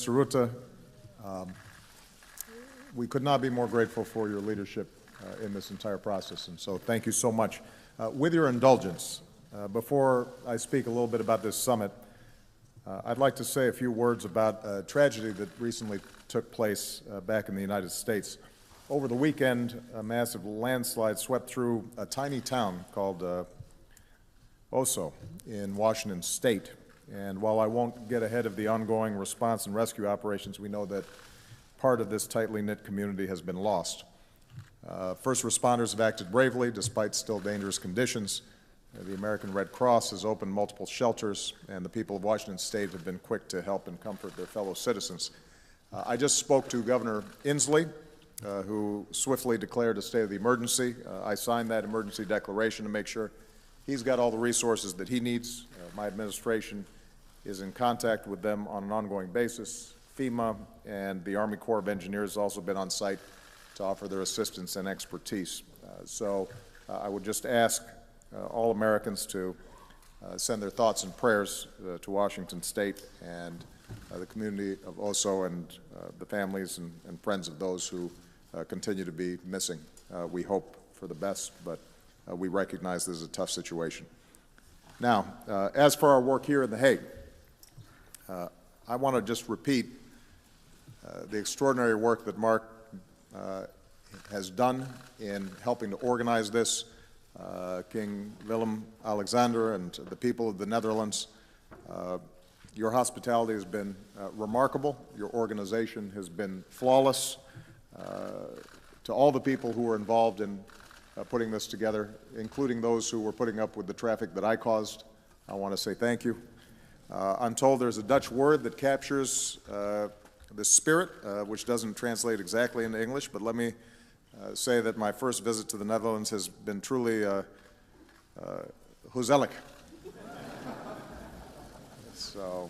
Mr. Rutte, we could not be more grateful for your leadership in this entire process, and so thank you so much. With your indulgence, before I speak a little bit about this summit, I'd like to say a few words about a tragedy that recently took place back in the United States. Over the weekend, a massive landslide swept through a tiny town called Oso in Washington State. And while I won't get ahead of the ongoing response and rescue operations, we know that part of this tightly knit community has been lost. First responders have acted bravely despite still dangerous conditions. The American Red Cross has opened multiple shelters, and the people of Washington State have been quick to help and comfort their fellow citizens. I just spoke to Governor Inslee, who swiftly declared a state of the emergency. I signed that emergency declaration to make sure he's got all the resources that he needs. My administration is in contact with them on an ongoing basis. FEMA and the Army Corps of Engineers have also been on site to offer their assistance and expertise. I would just ask all Americans to send their thoughts and prayers to Washington State and the community of Oso and the families and friends of those who continue to be missing. We hope for the best, but we recognize this is a tough situation. Now, as for our work here in The Hague, I want to just repeat the extraordinary work that Mark has done in helping to organize this. King Willem-Alexander and the people of the Netherlands, your hospitality has been remarkable. Your organization has been flawless. To all the people who were involved in putting this together, including those who were putting up with the traffic that I caused, I want to say thank you. I'm told there's a Dutch word that captures the spirit, which doesn't translate exactly into English, but let me say that my first visit to the Netherlands has been truly gezellig. So,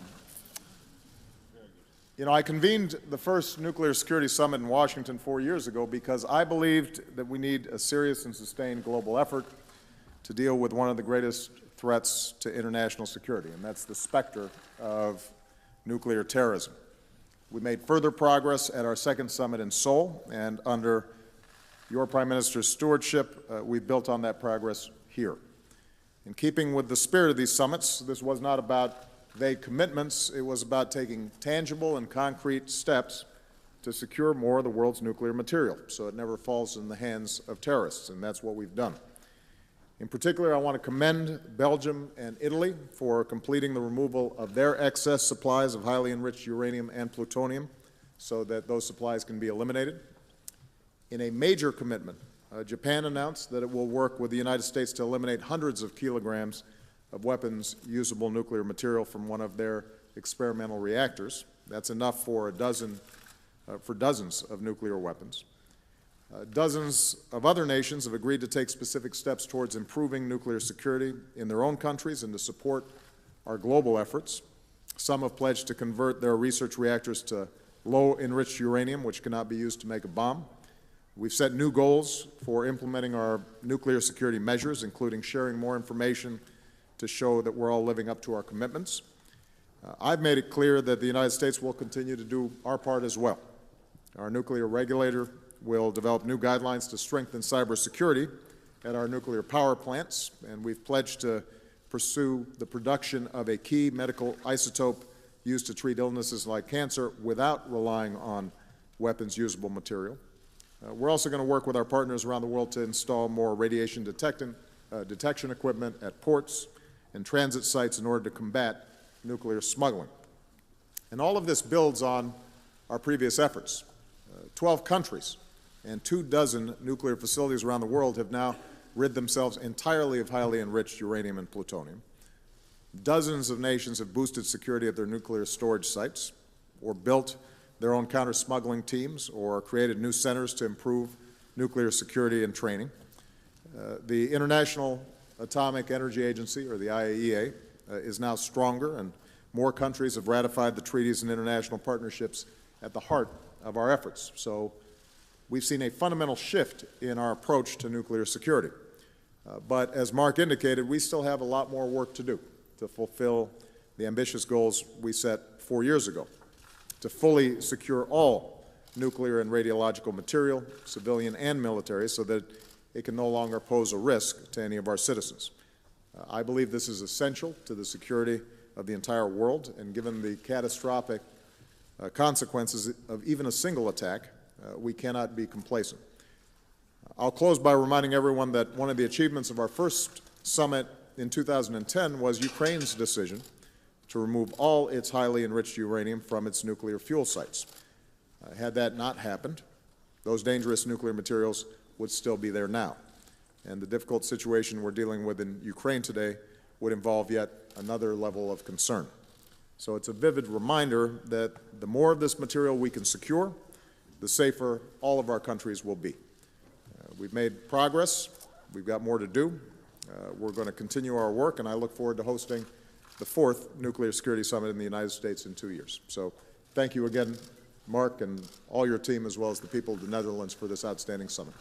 you know, I convened the first nuclear security summit in Washington 4 years ago because I believed that we need a serious and sustained global effort to deal with one of the greatest threats to international security, and that's the specter of nuclear terrorism. We made further progress at our second summit in Seoul, and under your Prime Minister's stewardship, we've built on that progress here. In keeping with the spirit of these summits, this was not about vague commitments. It was about taking tangible and concrete steps to secure more of the world's nuclear material so it never falls in the hands of terrorists, and that's what we've done. In particular, I want to commend Belgium and Italy for completing the removal of their excess supplies of highly enriched uranium and plutonium so that those supplies can be eliminated. In a major commitment, Japan announced that it will work with the United States to eliminate hundreds of kilograms of weapons-usable nuclear material from one of their experimental reactors. That's enough for dozens of nuclear weapons. Dozens of other nations have agreed to take specific steps towards improving nuclear security in their own countries and to support our global efforts. Some have pledged to convert their research reactors to low-enriched uranium, which cannot be used to make a bomb. We've set new goals for implementing our nuclear security measures, including sharing more information to show that we're all living up to our commitments. I've made it clear that the United States will continue to do our part as well. Our nuclear regulator will develop new guidelines to strengthen cybersecurity at our nuclear power plants, and we've pledged to pursue the production of a key medical isotope used to treat illnesses like cancer without relying on weapons-usable material. We're also going to work with our partners around the world to install more radiation detection equipment at ports and transit sites in order to combat nuclear smuggling. And all of this builds on our previous efforts. 12 countries and 24 nuclear facilities around the world have now rid themselves entirely of highly enriched uranium and plutonium. Dozens of nations have boosted security at their nuclear storage sites or built their own counter-smuggling teams or created new centers to improve nuclear security and training. The International Atomic Energy Agency, or the IAEA, is now stronger, and more countries have ratified the treaties and international partnerships at the heart of our efforts. So we've seen a fundamental shift in our approach to nuclear security. But as Mark indicated, we still have a lot more work to do to fulfill the ambitious goals we set 4 years ago. to fully secure all nuclear and radiological material, civilian and military, so that it can no longer pose a risk to any of our citizens. I believe this is essential to the security of the entire world, and given the catastrophic consequences of even a single attack, we cannot be complacent. I'll close by reminding everyone that one of the achievements of our first summit in 2010 was Ukraine's decision to remove all its highly enriched uranium from its nuclear fuel sites. Had that not happened, those dangerous nuclear materials would still be there now. And the difficult situation we're dealing with in Ukraine today would involve yet another level of concern. So it's a vivid reminder that the more of this material we can secure, the safer all of our countries will be. We've made progress. We've got more to do. We're going to continue our work, and I look forward to hosting the 4th Nuclear Security Summit in the United States in 2 years. So thank you again, Mark, and all your team, as well as the people of the Netherlands, for this outstanding summit.